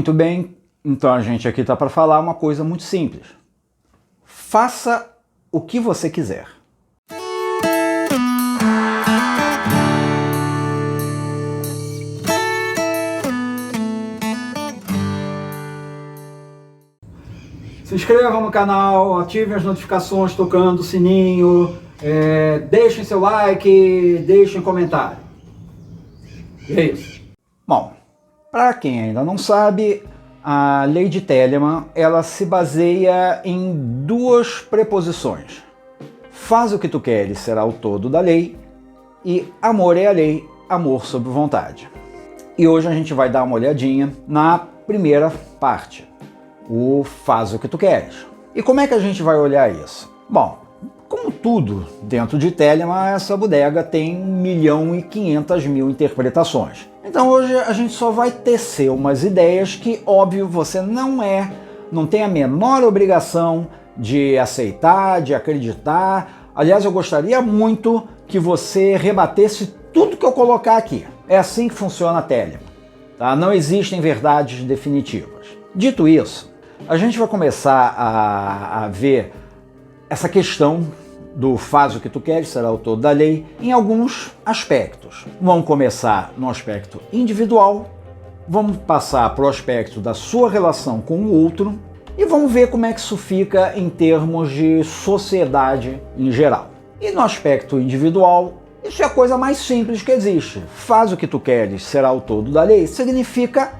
Muito bem, então a gente aqui está para falar uma coisa muito simples. Faça o que você quiser. Se inscrevam no canal, ativem as notificações tocando o sininho, deixem seu like, deixem comentário. E é isso. Bom, para quem ainda não sabe, a lei de Telemann ela se baseia em duas preposições. Faz o que tu queres será o todo da lei e amor é a lei, amor sob vontade. E hoje a gente vai dar uma olhadinha na primeira parte. O faz o que tu queres. E como é que a gente vai olhar isso? Bom, como tudo dentro de Telemann, essa bodega tem 1.500.000 interpretações. Então hoje a gente só vai tecer umas ideias que, óbvio, você não tem a menor obrigação de aceitar, de acreditar. Aliás, eu gostaria muito que você rebatesse tudo que eu colocar aqui. É assim que funciona a Telemann, tá? Não existem verdades definitivas. Dito isso, a gente vai começar a ver essa questão do faz o que tu queres, será o todo da lei, em alguns aspectos. Vamos começar no aspecto individual, vamos passar para o aspecto da sua relação com o outro e vamos ver como é que isso fica em termos de sociedade em geral. E no aspecto individual, isso é a coisa mais simples que existe. Faz o que tu queres, será o todo da lei, significa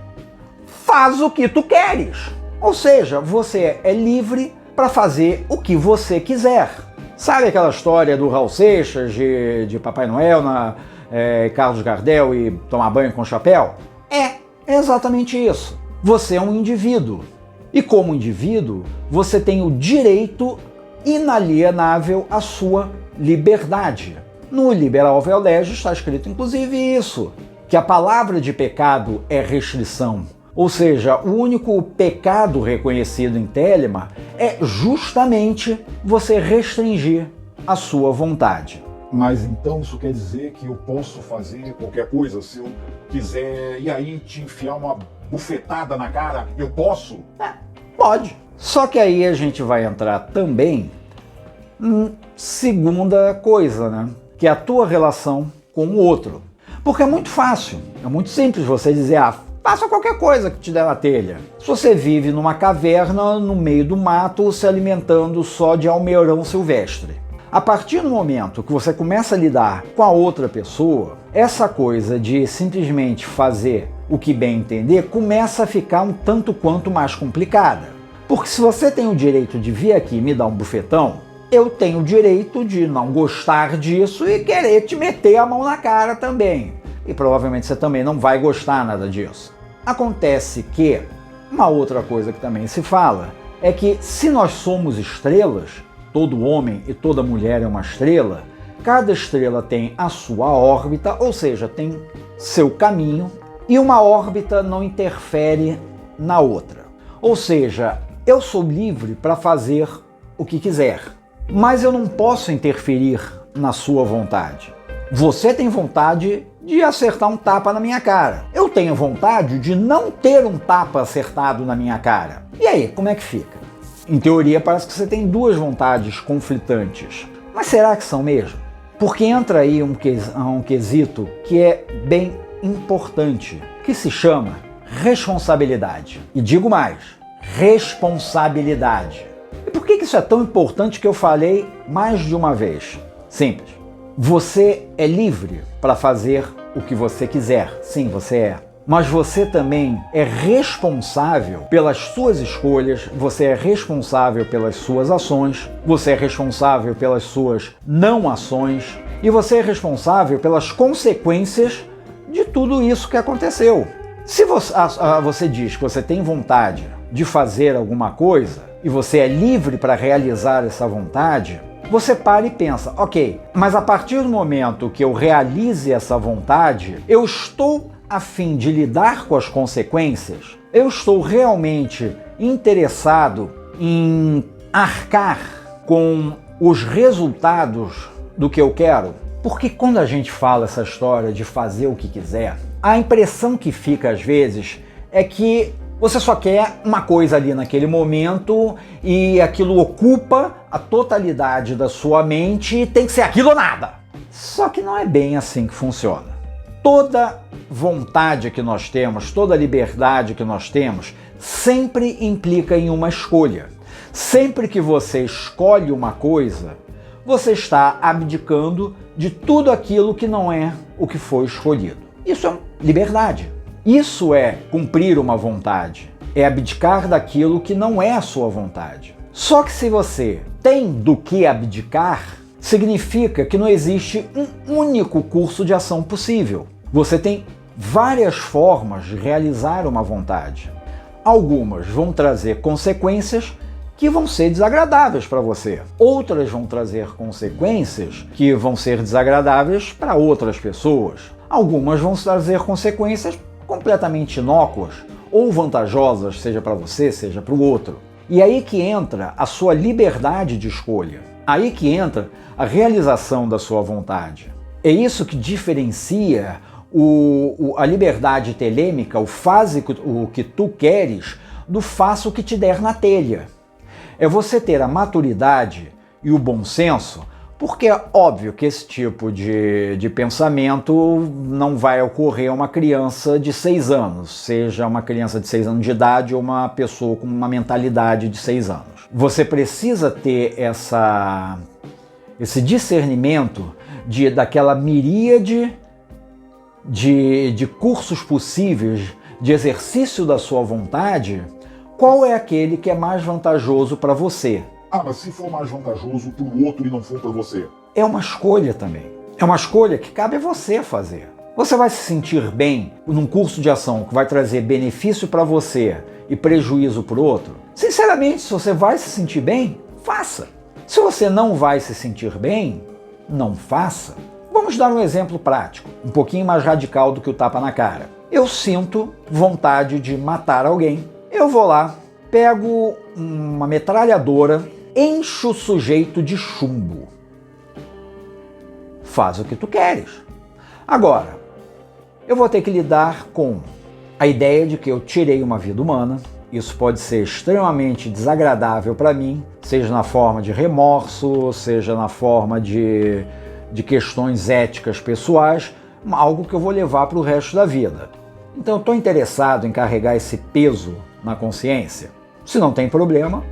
faz o que tu queres. Ou seja, você é livre para fazer o que você quiser. Sabe aquela história do Raul Seixas, de Papai Noel, Carlos Gardel e tomar banho com chapéu? É exatamente isso. Você é um indivíduo. E como indivíduo, você tem o direito inalienável à sua liberdade. No Liberalve Legis está escrito inclusive isso, que a palavra de pecado é restrição. Ou seja, o único pecado reconhecido em Telemann é justamente você restringir a sua vontade. Mas então isso quer dizer que eu posso fazer qualquer coisa se eu quiser e aí te enfiar uma bufetada na cara? Eu posso? Pode. Só que aí a gente vai entrar também em segunda coisa, né? Que é a tua relação com o outro. Porque é muito fácil, é muito simples você dizer, faça qualquer coisa que te der na telha. Se você vive numa caverna, no meio do mato, se alimentando só de almeirão silvestre. A partir do momento que você começa a lidar com a outra pessoa, essa coisa de simplesmente fazer o que bem entender começa a ficar um tanto quanto mais complicada. Porque se você tem o direito de vir aqui e me dar um bufetão, eu tenho o direito de não gostar disso e querer te meter a mão na cara também. E provavelmente você também não vai gostar nada disso. Acontece que uma outra coisa que também se fala é que se nós somos estrelas, todo homem e toda mulher é uma estrela, cada estrela tem a sua órbita, ou seja, tem seu caminho, e uma órbita não interfere na outra. Ou seja, eu sou livre para fazer o que quiser, mas eu não posso interferir na sua vontade. Você tem vontade de acertar um tapa na minha cara. Eu tenho vontade de não ter um tapa acertado na minha cara. E aí, como é que fica? Em teoria, parece que você tem duas vontades conflitantes. Mas será que são mesmo? Porque entra aí um quesito que é bem importante, que se chama responsabilidade. E digo mais, responsabilidade. E por que isso é tão importante que eu falei mais de uma vez? Simples. Você é livre para fazer o que você quiser. Sim, você é. Mas você também é responsável pelas suas escolhas, você é responsável pelas suas ações, você é responsável pelas suas não ações e você é responsável pelas consequências de tudo isso que aconteceu. Se você diz que você tem vontade de fazer alguma coisa e você é livre para realizar essa vontade, você para e pensa, ok, mas a partir do momento que eu realize essa vontade, eu estou a fim de lidar com as consequências? Eu estou realmente interessado em arcar com os resultados do que eu quero? Porque quando a gente fala essa história de fazer o que quiser, a impressão que fica às vezes é que Você só quer uma coisa ali naquele momento e aquilo ocupa a totalidade da sua mente e tem que ser aquilo ou nada. Só que não é bem assim que funciona. Toda vontade que nós temos, toda liberdade que nós temos, sempre implica em uma escolha. Sempre que você escolhe uma coisa, você está abdicando de tudo aquilo que não é o que foi escolhido. Isso é liberdade. Isso é cumprir uma vontade. É abdicar daquilo que não é a sua vontade. Só que se você tem do que abdicar, significa que não existe um único curso de ação possível. Você tem várias formas de realizar uma vontade. Algumas vão trazer consequências que vão ser desagradáveis para você. Outras vão trazer consequências que vão ser desagradáveis para outras pessoas. Algumas vão trazer consequências completamente inócuas ou vantajosas, seja para você, seja para o outro. E aí que entra a sua liberdade de escolha. Aí que entra a realização da sua vontade. É isso que diferencia a liberdade telêmica, o faze o que tu queres, do faça o que te der na telha. É você ter a maturidade e o bom senso, porque é óbvio que esse tipo de pensamento não vai ocorrer a uma criança de 6 anos, seja uma criança de 6 anos de idade ou uma pessoa com uma mentalidade de 6 anos. Você precisa ter esse discernimento daquela miríade de cursos possíveis de exercício da sua vontade. Qual é aquele que é mais vantajoso para você? Ah, mas se for mais vantajoso para o outro e não for para você? É uma escolha também. É uma escolha que cabe a você fazer. Você vai se sentir bem num curso de ação que vai trazer benefício para você e prejuízo para o outro? Sinceramente, se você vai se sentir bem, faça. Se você não vai se sentir bem, não faça. Vamos dar um exemplo prático, um pouquinho mais radical do que o tapa na cara. Eu sinto vontade de matar alguém. Eu vou lá, pego uma metralhadora, encho o sujeito de chumbo. Faz o que tu queres. Agora, eu vou ter que lidar com a ideia de que eu tirei uma vida humana. Isso pode ser extremamente desagradável para mim, seja na forma de remorso, seja na forma de questões éticas pessoais, algo que eu vou levar para o resto da vida. Então eu estou interessado em carregar esse peso na consciência? Se não tem problema,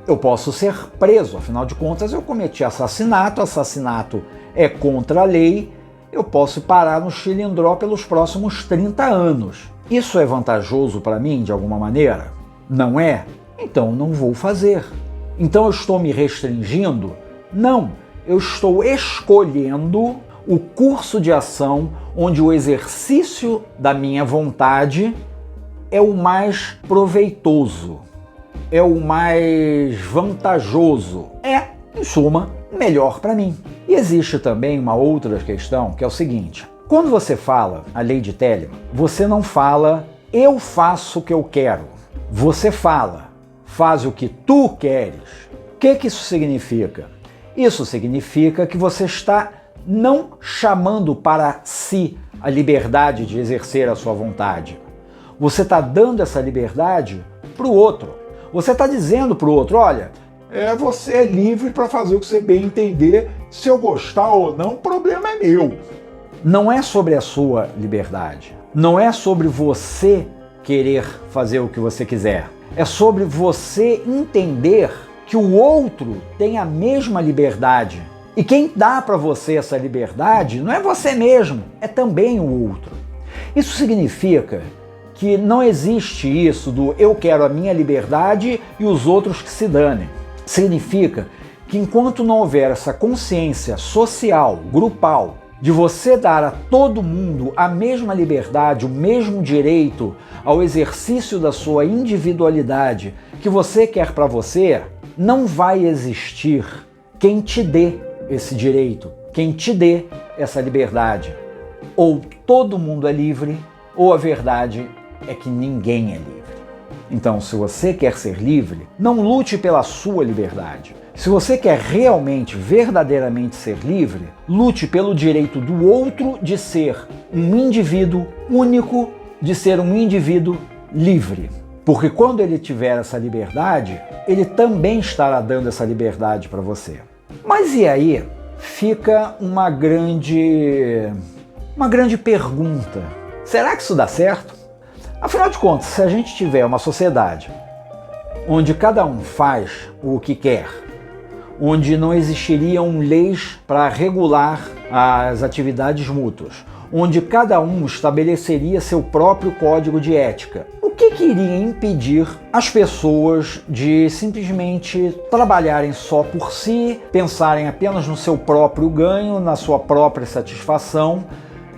eu posso ser preso, afinal de contas eu cometi assassinato é contra a lei, eu posso parar no chilindró pelos próximos 30 anos. Isso é vantajoso para mim de alguma maneira? Não é? Então não vou fazer. Então eu estou me restringindo? Não, eu estou escolhendo o curso de ação onde o exercício da minha vontade é o mais proveitoso, é o mais vantajoso, em suma, melhor para mim. E existe também uma outra questão, que é o seguinte: quando você fala a lei de Telemann, você não fala eu faço o que eu quero, você fala faz o que tu queres. O que isso significa? Isso significa que você está não chamando para si a liberdade de exercer a sua vontade. Você está dando essa liberdade para o outro. Você está dizendo para o outro, olha, você é livre para fazer o que você bem entender. Se eu gostar ou não, o problema é meu. Não é sobre a sua liberdade. Não é sobre você querer fazer o que você quiser. É sobre você entender que o outro tem a mesma liberdade. E quem dá para você essa liberdade não é você mesmo, é também o outro. Isso significa que não existe isso do eu quero a minha liberdade e os outros que se danem. Significa que enquanto não houver essa consciência social, grupal, de você dar a todo mundo a mesma liberdade, o mesmo direito ao exercício da sua individualidade que você quer para você, não vai existir quem te dê esse direito, quem te dê essa liberdade. Ou todo mundo é livre, ou a verdade é que ninguém é livre. Então, se você quer ser livre, não lute pela sua liberdade. Se você quer realmente, verdadeiramente ser livre, lute pelo direito do outro de ser um indivíduo único, de ser um indivíduo livre. Porque quando ele tiver essa liberdade, ele também estará dando essa liberdade para você. Mas e aí fica uma grande pergunta. Será que isso dá certo? Afinal de contas, se a gente tiver uma sociedade onde cada um faz o que quer, onde não existiriam leis para regular as atividades mútuas, onde cada um estabeleceria seu próprio código de ética, o que iria impedir as pessoas de simplesmente trabalharem só por si, pensarem apenas no seu próprio ganho, na sua própria satisfação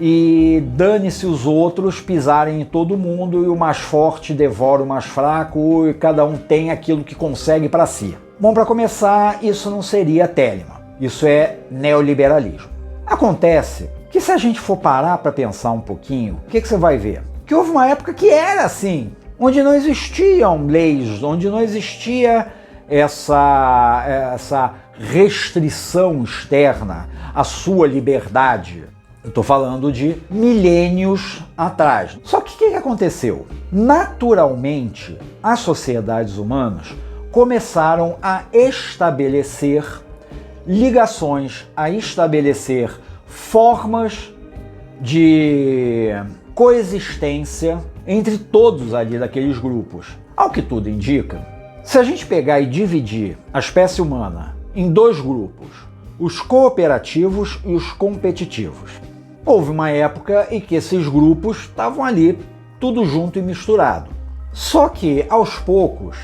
e dane-se os outros, pisarem em todo mundo e o mais forte devora o mais fraco e cada um tem aquilo que consegue para si? Bom, para começar, isso não seria Telemann, isso é neoliberalismo. Acontece que se a gente for parar para pensar um pouquinho, o que você vai ver? Que houve uma época que era assim, onde não existiam leis, onde não existia essa restrição externa à sua liberdade. Eu estou falando de milênios atrás. Só que o que aconteceu? Naturalmente, as sociedades humanas começaram a estabelecer ligações, a estabelecer formas de coexistência entre todos ali daqueles grupos. Ao que tudo indica, se a gente pegar e dividir a espécie humana em dois grupos, os cooperativos e os competitivos, houve uma época em que esses grupos estavam ali tudo junto e misturado. Só que, aos poucos,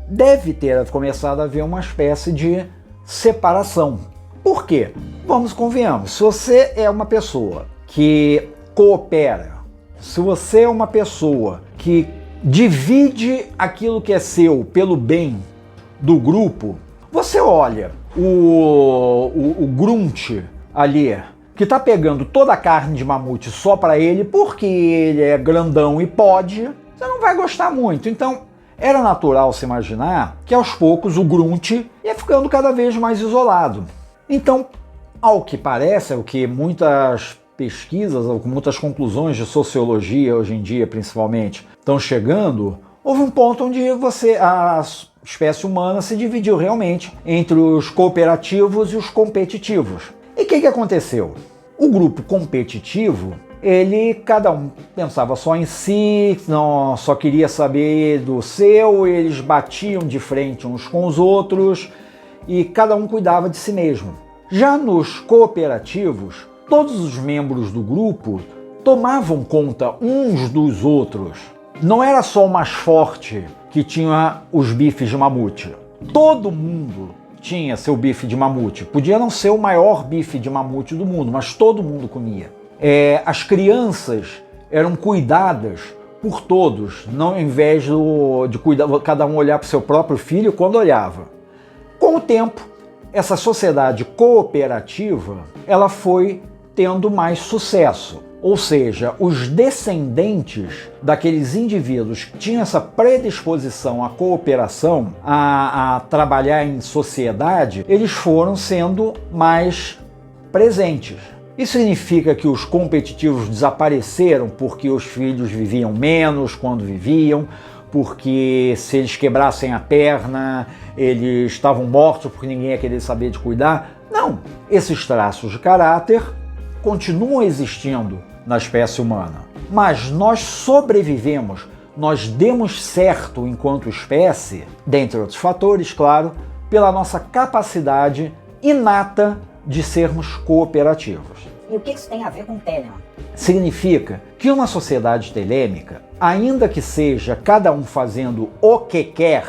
deve ter começado a haver uma espécie de separação. Por quê? Vamos, convenhamos, se você é uma pessoa que coopera, se você é uma pessoa que divide aquilo que é seu pelo bem do grupo, você olha o Grunt ali, que está pegando toda a carne de mamute só para ele, porque ele é grandão e pode, você não vai gostar muito. Então, era natural se imaginar que aos poucos o Grunt ia ficando cada vez mais isolado. Então, ao que parece, é o que muitas pesquisas, ou muitas conclusões de sociologia hoje em dia, principalmente, estão chegando, houve um ponto onde a espécie humana se dividiu realmente entre os cooperativos e os competitivos. E o que aconteceu? O grupo competitivo, cada um pensava só em si, não, só queria saber do seu, eles batiam de frente uns com os outros e cada um cuidava de si mesmo. Já nos cooperativos, todos os membros do grupo tomavam conta uns dos outros. Não era só o mais forte que tinha os bifes de mamute. Todo mundo tinha seu bife de mamute. Podia não ser o maior bife de mamute do mundo, mas todo mundo comia. As crianças eram cuidadas por todos, não ao invés de cada um olhar para o seu próprio filho quando olhava. Com o tempo, essa sociedade cooperativa ela foi tendo mais sucesso. Ou seja, os descendentes daqueles indivíduos que tinham essa predisposição à cooperação, a trabalhar em sociedade, eles foram sendo mais presentes. Isso significa que os competitivos desapareceram porque os filhos viviam menos quando viviam, porque se eles quebrassem a perna, eles estavam mortos porque ninguém ia querer saber de cuidar. Não, esses traços de caráter continuam existindo na espécie humana. Mas nós sobrevivemos, nós demos certo enquanto espécie, dentre outros fatores, claro, pela nossa capacidade inata de sermos cooperativos. E o que isso tem a ver com Telemann? Significa que uma sociedade telêmica, ainda que seja cada um fazendo o que quer,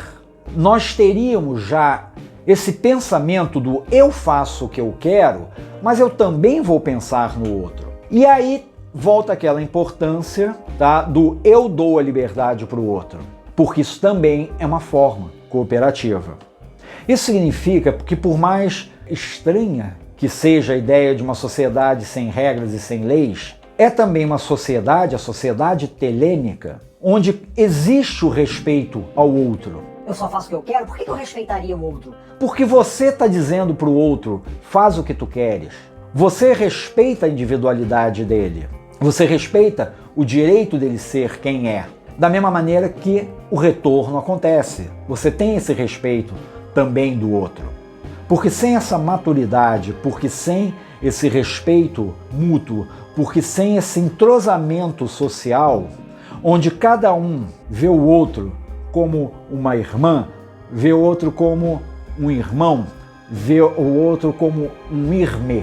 nós teríamos já esse pensamento do eu faço o que eu quero, mas eu também vou pensar no outro. E aí volta aquela importância, tá, do eu dou a liberdade para o outro, porque isso também é uma forma cooperativa. Isso significa que por mais estranha que seja a ideia de uma sociedade sem regras e sem leis, é também uma sociedade, a sociedade telêmica, onde existe o respeito ao outro. Eu só faço o que eu quero? Por que eu respeitaria o outro? Porque você está dizendo para o outro, faz o que tu queres. Você respeita a individualidade dele. Você respeita o direito dele ser quem é. Da mesma maneira que o retorno acontece. Você tem esse respeito também do outro. Porque sem essa maturidade, porque sem esse respeito mútuo, porque sem esse entrosamento social, onde cada um vê o outro como uma irmã, vê o outro como um irmão, vê o outro como um irmã,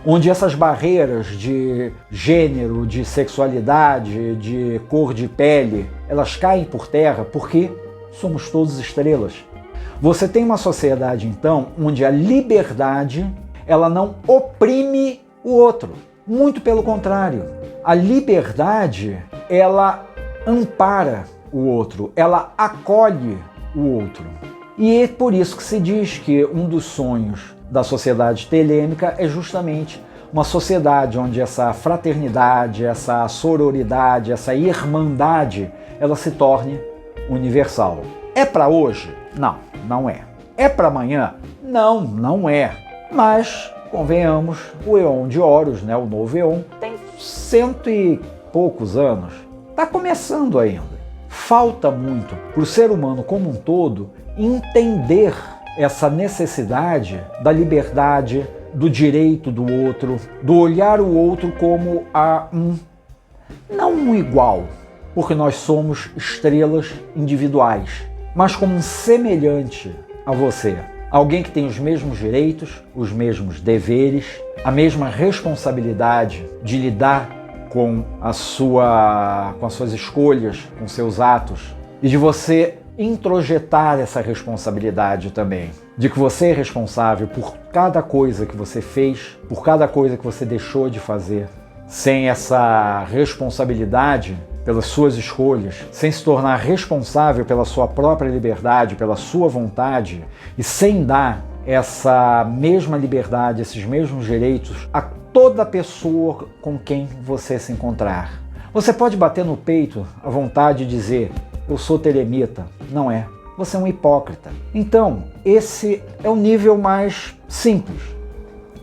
onde essas barreiras de gênero, de sexualidade, de cor de pele, elas caem por terra porque somos todos estrelas. Você tem uma sociedade, então, onde a liberdade, ela não oprime o outro. Muito pelo contrário. A liberdade, ela ampara o outro, ela acolhe o outro. E é por isso que se diz que um dos sonhos da sociedade telêmica é justamente uma sociedade onde essa fraternidade, essa sororidade, essa irmandade, ela se torne universal. É para hoje? Não, não é. É para amanhã? Não, não é. Mas, convenhamos, o Eon de Horus, né, o novo Eon, tem 100 e poucos anos. Está começando ainda. Falta muito para o ser humano como um todo entender essa necessidade da liberdade, do direito do outro, do olhar o outro como não um igual, porque nós somos estrelas individuais, mas como um semelhante a você. Alguém que tem os mesmos direitos, os mesmos deveres, a mesma responsabilidade de lidar com as suas escolhas, com seus atos, e de você introjetar essa responsabilidade também, de que você é responsável por cada coisa que você fez, por cada coisa que você deixou de fazer. Sem essa responsabilidade pelas suas escolhas, sem se tornar responsável pela sua própria liberdade, pela sua vontade, e sem dar essa mesma liberdade, esses mesmos direitos a toda pessoa com quem você se encontrar. Você pode bater no peito à vontade e dizer: eu sou telemita. Não é. Você é um hipócrita. Então, esse é o nível mais simples.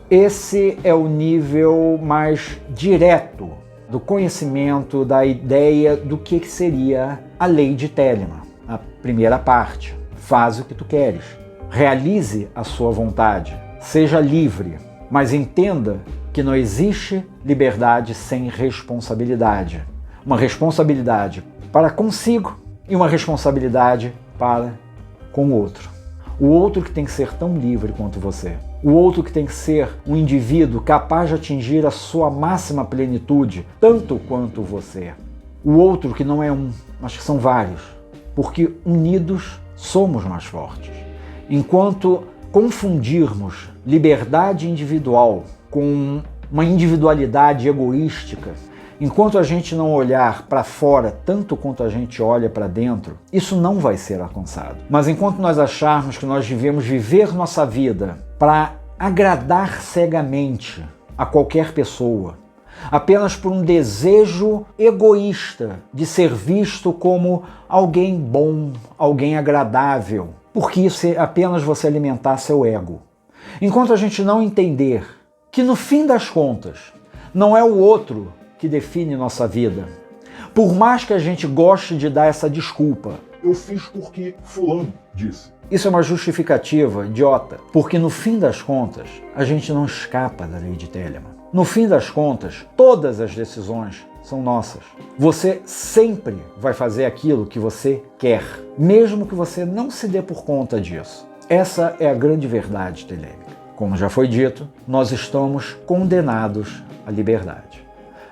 Esse é o nível mais direto do conhecimento, da ideia do que seria a lei de Telemann. A primeira parte. Faz o que tu queres. Realize a sua vontade. Seja livre. Mas entenda que não existe liberdade sem responsabilidade. Uma responsabilidade para consigo e uma responsabilidade para com o outro. O outro que tem que ser tão livre quanto você. O outro que tem que ser um indivíduo capaz de atingir a sua máxima plenitude, tanto quanto você. O outro que não é um, mas que são vários. Porque unidos somos mais fortes. Enquanto confundirmos liberdade individual com uma individualidade egoística, enquanto a gente não olhar para fora tanto quanto a gente olha para dentro, isso não vai ser alcançado. Mas enquanto nós acharmos que nós devemos viver nossa vida para agradar cegamente a qualquer pessoa, apenas por um desejo egoísta de ser visto como alguém bom, alguém agradável, porque isso é apenas você alimentar seu ego. Enquanto a gente não entender que no fim das contas não é o outro que define nossa vida, por mais que a gente goste de dar essa desculpa, Eu fiz porque fulano disse. isso é uma justificativa idiota, porque no fim das contas a gente não escapa da lei de Telemann. No fim das contas, todas as decisões são nossas. Você sempre vai fazer aquilo que você quer, mesmo que você não se dê por conta disso. Essa é a grande verdade telêmica. Como já foi dito, nós estamos condenados à liberdade.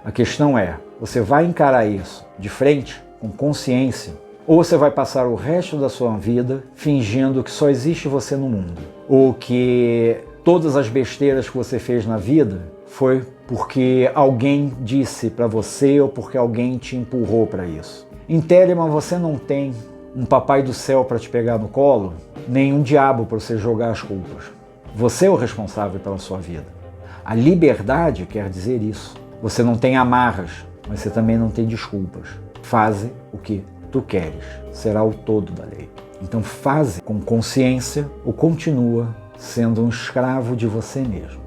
A questão é, você vai encarar isso de frente, com consciência, ou você vai passar o resto da sua vida fingindo que só existe você no mundo, ou que todas as besteiras que você fez na vida foi porque alguém disse para você ou porque alguém te empurrou para isso. Em Telemann você não tem um papai do céu para te pegar no colo, nem um diabo para você jogar as culpas. Você é o responsável pela sua vida. A liberdade quer dizer isso. Você não tem amarras, mas você também não tem desculpas. Faze o que tu queres. Será o todo da lei. Então faze com consciência ou continua sendo um escravo de você mesmo.